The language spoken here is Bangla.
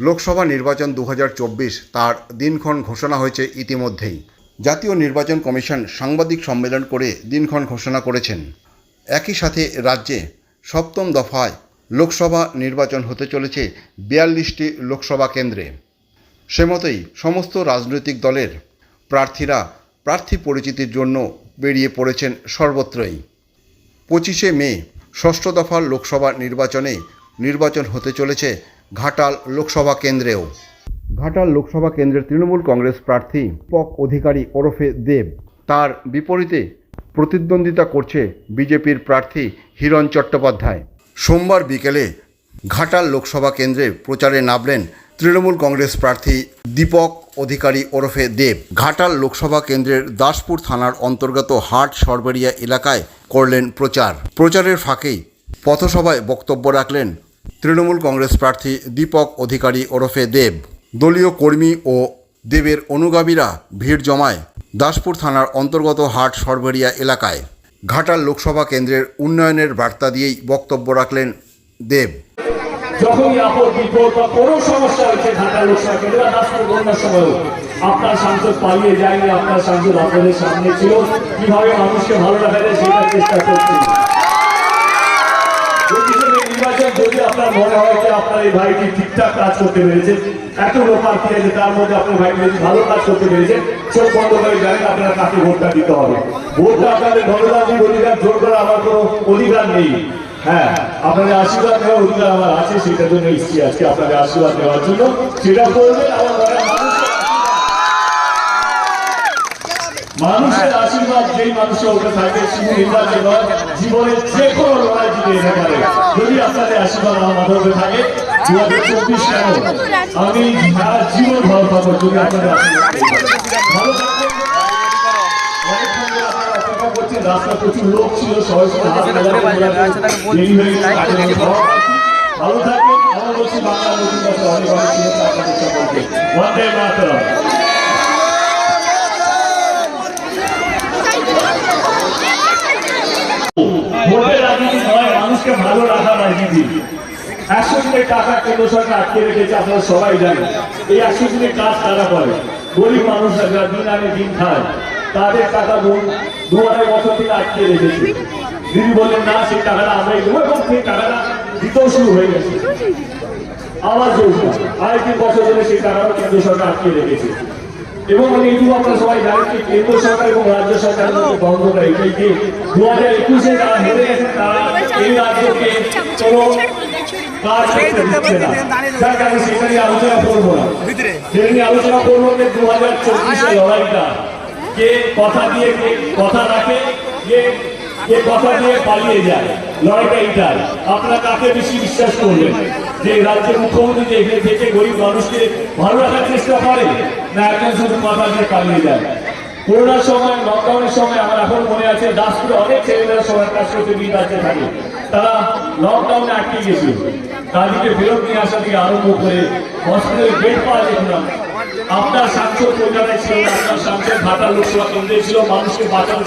লোকসভা নির্বাচন 2024 তার দিনক্ষণ ঘোষণা হয়েছে ইতিমধ্যেই। জাতীয় নির্বাচন কমিশন সাংবাদিক সম্মেলন করে দিনক্ষণ ঘোষণা করেছেন। একই সাথে রাজ্যে সপ্তম দফায় লোকসভা নির্বাচন হতে চলেছে 42টি লোকসভা কেন্দ্রে। সে মতোই সমস্ত রাজনৈতিক দলের প্রার্থীরা প্রার্থী পরিচিতির জন্য বেরিয়ে পড়েছেন সর্বত্রই। 25শে মে ষষ্ঠ দফার লোকসভা নির্বাচন হতে চলেছে ঘাটাল লোকসভা কেন্দ্রেও। ঘাটাল লোকসভা কেন্দ্রের তৃণমূল কংগ্রেস প্রার্থী দীপক অধিকারী ওরফে দেব, তার বিপরীতে প্রতিদ্বন্দ্বিতা করছে বিজেপির প্রার্থী হিরণ চট্টোপাধ্যায়। সোমবার বিকেলে ঘাটাল লোকসভা কেন্দ্রে প্রচারে নামলেন তৃণমূল কংগ্রেস প্রার্থী দীপক অধিকারী ওরফে দেব। ঘাটাল লোকসভা কেন্দ্রের দাসপুর থানার অন্তর্গত হাট সরবেরিয়া এলাকায় করলেন প্রচারের ফাঁকেই পথসভায় বক্তব্য রাখলেন তৃণমূল কংগ্রেস প্রার্থী দীপক অধিকারী ওরফে দেব। দলীয় কর্মী ও দেবের অনুগামীরা ভিড় জমায় দাসপুর থানার অন্তর্গত হাট সরবেরিয়া এলাকায়। ঘাটাল লোকসভা কেন্দ্রের উন্নয়নের বার্তা দিয়েই বক্তব্য রাখলেন দেব। যখনই আপদ বিপদ বা কোনো সমস্যা হয়েছে ঘাটাল লোকসভা কেন্দ্রে বা দাসপুর বন্যার সময় আপনার সাংসদ পালিয়ে যায়নি, আপনার সাংসদ আপনাদের সামনে ছিল, কিভাবে মানুষকে ভালো রাখা যায় সেটার চেষ্টা করছে। যদি আপনার মনে হয় যে আপনার এই ভাইটি ঠিকঠাক কাজ করতে পেরেছে, এত লোক প্রার্থী আছে তার মধ্যে আপনার ভাইটি ভালো কাজ করতে পেরেছে, চোখ বন্ধ করে জানেন আপনারা কাকে ভোটটা দিতে হবে। ভোটটা আপনাদের গণতান্ত্রিক অধিকার, জোর করার আমার কোনো অধিকার নেই। হ্যাঁ, আপনাদের আশীর্বাদ নেওয়ার অধিকার আমার আছে, সেটার জন্য এসেছি আজকে আপনাদের আশীর্বাদ নেওয়ার জন্য। সেটা করবে আমার মানুষের আশীর্বাদ, যেই মানুষের ওটা থাকে শুধু নির্বাচন নয়, জীবনের যে কোনো লড়াই জিতে যেতে পারে যদি আপনাদের আশীর্বাদ আমার মাথার উপরে থাকে। 2024 কেন, আমি সারা জীবন ভালো থাকবো যদি আপনাদের আশীর্বাদ ভালো থাকবে। রাস্তা প্রচুর লোক ছিল, সবাই ভালো থাকবে। আমার বলছি বাংলা নতুন কথা অনেক অনেক শুভেচ্ছা আপনাদের সকলকে। বন্দে মাতরম। ভোটের রাজনীতি নয়, মানুষকে ভালো রাখা রাজনীতি। 100 দিনের টাকা কেন্দ্র সরকার আটকে রেখেছে, আপনারা সবাই জানেন। এই 100 দিনের কাজ তারা করে, গরিব মানুষরা যারা দিন আনে দিন খায়, তাদের টাকা 2-2.5 বছর থেকে আটকে রেখেছে। দিদি বললেন না, সেই টাকাটা আমরাই দেবো, এবং সেই টাকাটা দিতেও শুরু হয়ে গেছে। আবার যোজনা 2.5-3 বছর ধরে সেই টাকাটা কেন্দ্র সরকার আটকে রেখেছে। এবং এইটুকু আপনারা সবাই জানেন যে কেন্দ্র সরকার এবং রাজ্য সরকারের মধ্যে বন্ধটা এটাই যে 2021-এ যারা হেরে গেছেন তারা এই রাজ্যকে কোনো কাজ করতে দিচ্ছে না। যার কারণে সেটা নিয়ে আলোচনা করবো না। সেটা নিয়ে আলোচনা করবো যে 2024-এর লড়াইটা কে কথা দিয়ে কে কথা রাখে, কে কথা দিয়ে পালিয়ে যায়, লড়াইটা এইটাই। আপনারা কাকে বেশি বিশ্বাস করবেন, যে রাজ্যের মুখ্যমন্ত্রী যে এখানে থেকে গরিব মানুষকে ভালো রাখার চেষ্টা করে, না একজন শুধু কথা দিয়ে পালিয়ে যায়? করোনার সময়, লকডাউনের সময় আমার এখন মনে আছে দাসপুরে অনেক ছেলেমেয়েরা সবার কাজ করতে গিয়ে রাজ্যে থাকে, তারা লকডাউনে আটকে গেছিল। তাদেরকে ফেরত নিয়ে আসা থেকে আরম্ভ করে হসপিটালে বেড পাওয়া যেত না। আপনার সাংসদ কলকাতায় ছিল, আপনার সাংসদ ঘাটাল লোকসভা কেন্দ্রে ছিল, মানুষকে বাঁচানো